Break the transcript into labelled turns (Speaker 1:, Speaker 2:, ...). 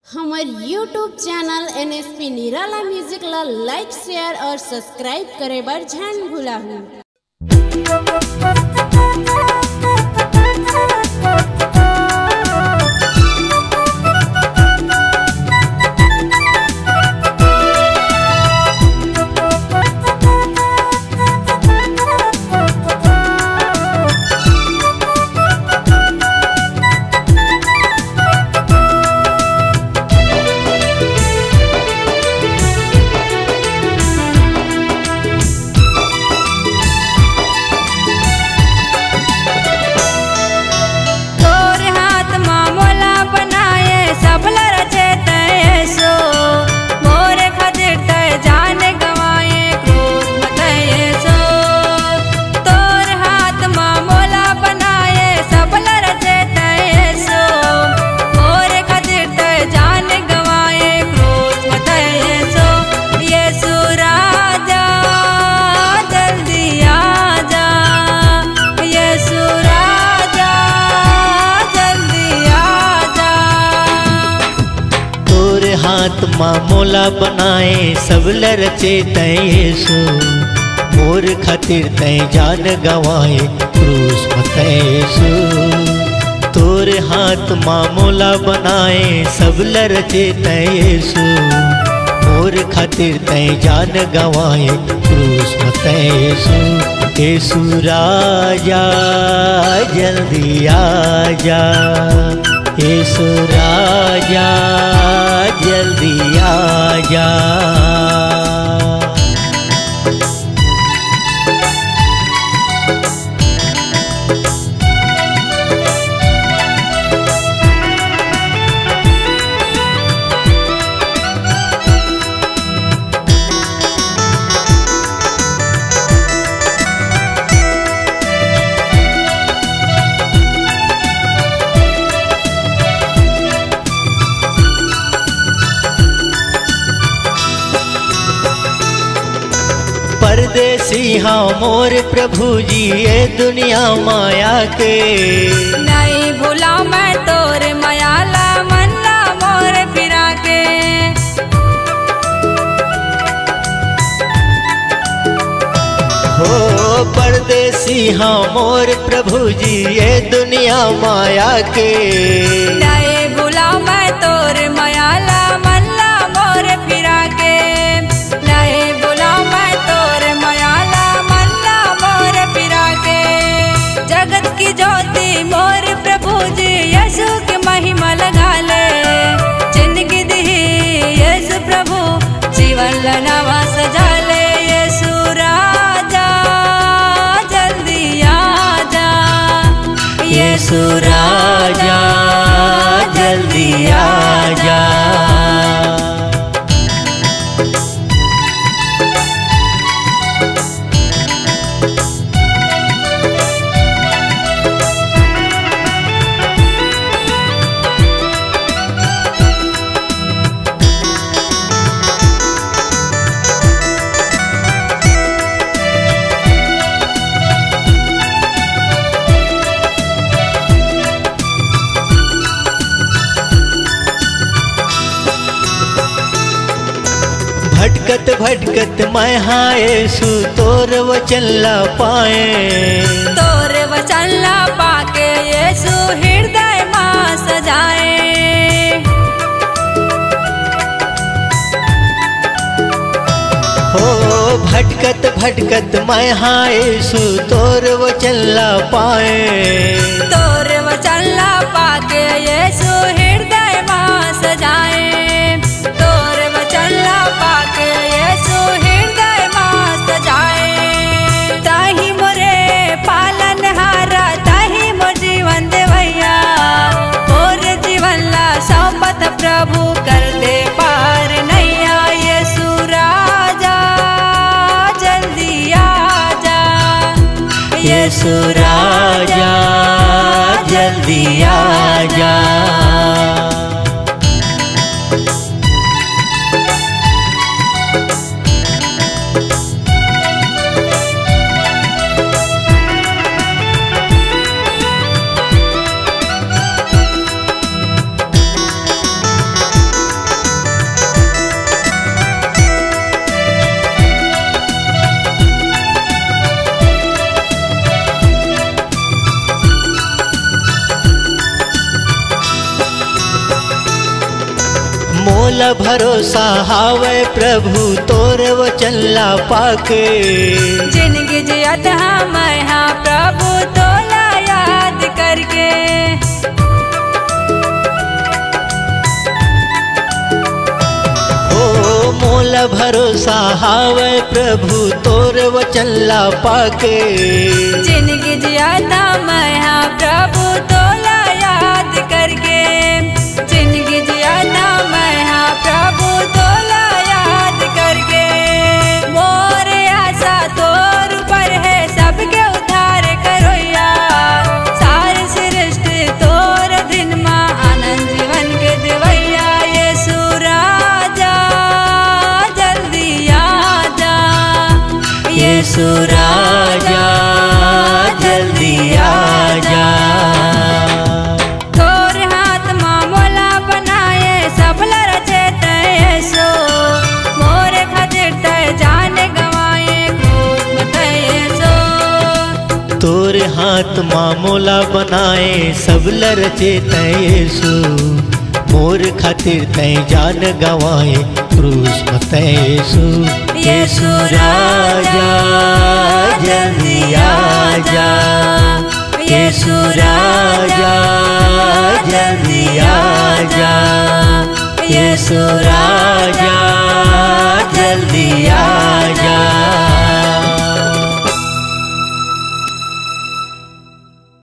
Speaker 1: हमार YouTube channel NSP निराला music ला लाइक शेयर और सब्सक्राइब करे बर झन भुलाहू।
Speaker 2: मोला बनाए सबला रचे तय यीशु मोर खातिर तय जान गवाए क्रूस मते यीशु। तोर हाथ माँ मोला बनाए सबला रचे तय यीशु मोर खातिर तय जान गवाए क्रूस मते यीशु। यीशु राजा जल्दी आजा, यीशु राजा जल्दी आजा। परदेसी हाँ मोर प्रभु जी ये दुनिया माया के
Speaker 3: नहीं भूला मैं तोर मायाला मन्ना मोर फिरा के।
Speaker 2: हो परदेसी हाँ मोर प्रभु जी ये दुनिया माया के
Speaker 3: नहीं भूला मैं तोर मायाला मन्ना मोर फिरा के। नहीं भूला मैं तोर मायाला मन्ना मोर फिरा के। जगत की ज्योति मोर प्रभु जी यीशु की महिमा लगा ले। जिंदगी दी यीशु प्रभु जीवन नवा सजा ले। यीशु राजा जल्दी आजा,
Speaker 2: यीशु राजा जल्दी आजा। भटकत भटकत मैं हाँ यीशु तोर वचन ला पाए।
Speaker 3: तोर वचन ला पाके यीशु हृदय मां सजाए।
Speaker 2: हो भटकत भटकत मैं हाँ यीशु तोर वचन ला पाए।
Speaker 3: तोर वचन ला पाके यीशु हृदय मां सजाए। तोर वचन ला पाके यीशु हृदय मां सजाए। ताही मोरे पालन हारा ताही मोर जीवन देवैया। मोर जीवन ला सौंपत प्रभु कर दे पार नैया। यीशु राजा जल्दी आजा,
Speaker 2: यीशु राजा जल्दी आजा। मोल भरोसा हावे प्रभु तोर वचन ला पाके।
Speaker 3: जिंदगी जियत मैं हाँ प्रभु तोला याद करके।
Speaker 2: ओ मोल भरोसा हावे प्रभु तोर वचन ला पाके।
Speaker 3: जिंदगी जियत मैं हाँ प्रभु तोला याद करके। जिंदगी जियत मैं हाँ प्रभु तोला याद करके। मोर आशा तोर पर है सबके उद्धार करोया। सारी सृष्टि तोर दिन माँ आनंद जीवन के देवैया। यीशु राजा जल्दी आजा।
Speaker 2: यीशु राजा जल्दी आजा।
Speaker 3: तोर हाथ माँ मोला बनाए सफल रचे तैसो। मोर खातिर तय जान गवाए क्रूस मत यीशु।
Speaker 2: तोर हाथ मामोला बनाए सबल रचे तैसु। मोर खातिर तय जान गवाए क्रूस मत यीशु। यीशु राजा जल्दी आजा। यीशु राजा जल्दी आजा। यीशु राजा जल्दी आजा।